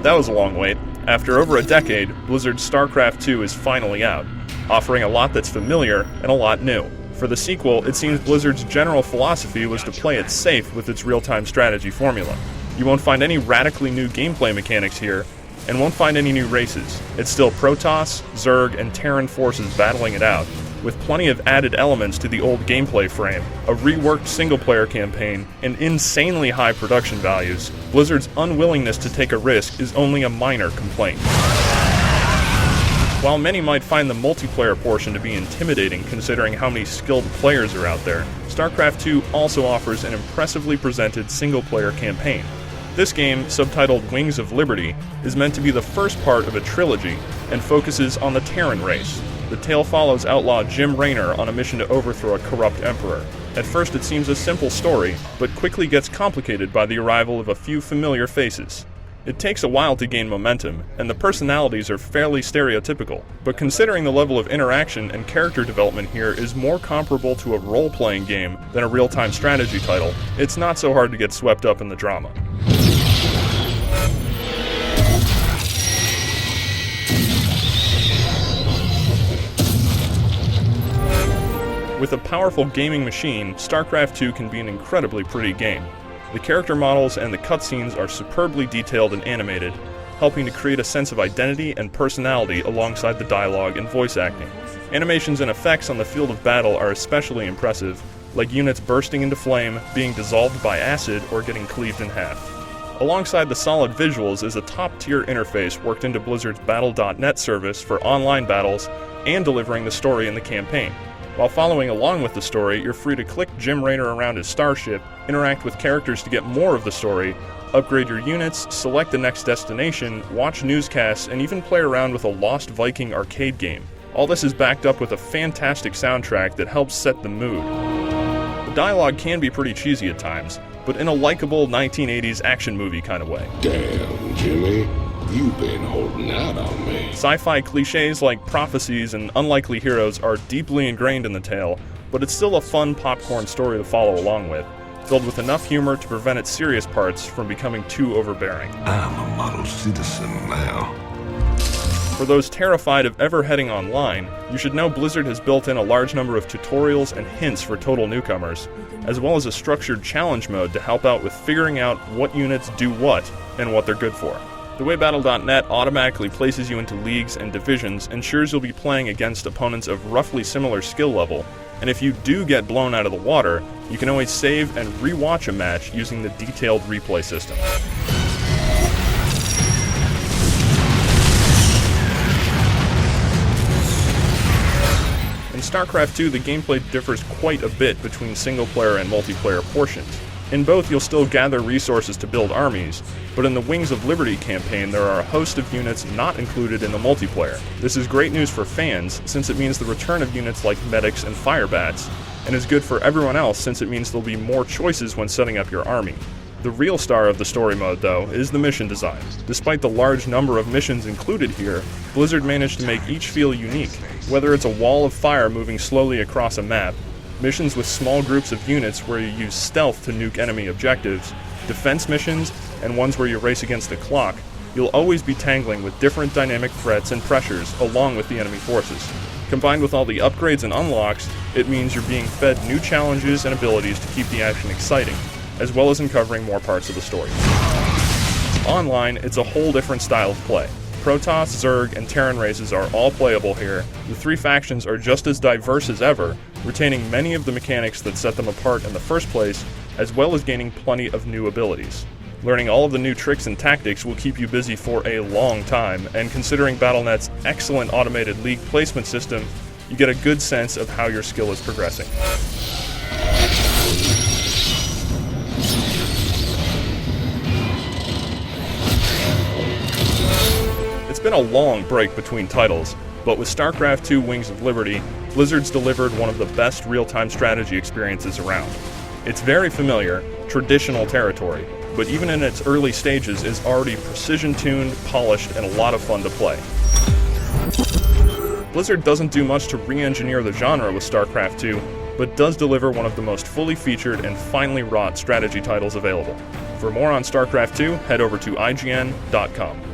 That was a long wait. After over a decade, Blizzard's StarCraft II is finally out, offering a lot that's familiar and a lot new. For the sequel, it seems Blizzard's general philosophy was to play it safe with its real-time strategy formula. You won't find any radically new gameplay mechanics here, and won't find any new races. It's still Protoss, Zerg, and Terran forces battling it out, with plenty of added elements to the old gameplay frame, a reworked single-player campaign, and insanely high production values. Blizzard's unwillingness to take a risk is only a minor complaint. While many might find the multiplayer portion to be intimidating considering how many skilled players are out there, StarCraft II also offers an impressively presented single-player campaign. This game, subtitled Wings of Liberty, is meant to be the first part of a trilogy and focuses on the Terran race. The tale follows outlaw Jim Raynor on a mission to overthrow a corrupt emperor. At first it seems a simple story, but quickly gets complicated by the arrival of a few familiar faces. It takes a while to gain momentum, and the personalities are fairly stereotypical, but considering the level of interaction and character development here is more comparable to a role-playing game than a real-time strategy title, it's not so hard to get swept up in the drama. With a powerful gaming machine, StarCraft II can be an incredibly pretty game. The character models and the cutscenes are superbly detailed and animated, helping to create a sense of identity and personality alongside the dialogue and voice acting. Animations and effects on the field of battle are especially impressive, like units bursting into flame, being dissolved by acid, or getting cleaved in half. Alongside the solid visuals is a top-tier interface worked into Blizzard's Battle.net service for online battles and delivering the story in the campaign. While following along with the story, you're free to click Jim Raynor around his starship, interact with characters to get more of the story, upgrade your units, select the next destination, watch newscasts, and even play around with a Lost Viking arcade game. All this is backed up with a fantastic soundtrack that helps set the mood. The dialogue can be pretty cheesy at times, but in a likable 1980s action movie kind of way. Damn, Jimmy. You've been holding out on me. Sci-fi cliches like prophecies and unlikely heroes are deeply ingrained in the tale, but it's still a fun popcorn story to follow along with, filled with enough humor to prevent its serious parts from becoming too overbearing. I'm a model citizen now. For those terrified of ever heading online, you should know Blizzard has built in a large number of tutorials and hints for total newcomers, as well as a structured challenge mode to help out with figuring out what units do what and what they're good for. The way Battle.net automatically places you into leagues and divisions ensures you'll be playing against opponents of roughly similar skill level, and if you do get blown out of the water, you can always save and re-watch a match using the detailed replay system. In StarCraft II, the gameplay differs quite a bit between single-player and multiplayer portions. In both, you'll still gather resources to build armies, but in the Wings of Liberty campaign, there are a host of units not included in the multiplayer. This is great news for fans, since it means the return of units like medics and firebats, and is good for everyone else since it means there'll be more choices when setting up your army. The real star of the story mode, though, is the mission design. Despite the large number of missions included here, Blizzard managed to make each feel unique, whether it's a wall of fire moving slowly across a map, missions with small groups of units where you use stealth to nuke enemy objectives, defense missions, and ones where you race against the clock, you'll always be tangling with different dynamic threats and pressures along with the enemy forces. Combined with all the upgrades and unlocks, it means you're being fed new challenges and abilities to keep the action exciting, as well as uncovering more parts of the story. Online, it's a whole different style of play. Protoss, Zerg, and Terran races are all playable here. The three factions are just as diverse as ever, retaining many of the mechanics that set them apart in the first place, as well as gaining plenty of new abilities. Learning all of the new tricks and tactics will keep you busy for a long time, and considering Battle.net's excellent automated league placement system, you get a good sense of how your skill is progressing. It's been a long break between titles, but with StarCraft II Wings of Liberty, Blizzard's delivered one of the best real-time strategy experiences around. It's very familiar, traditional territory, but even in its early stages is already precision-tuned, polished, and a lot of fun to play. Blizzard doesn't do much to re-engineer the genre with StarCraft II, but does deliver one of the most fully featured and finely wrought strategy titles available. For more on StarCraft II, head over to IGN.com.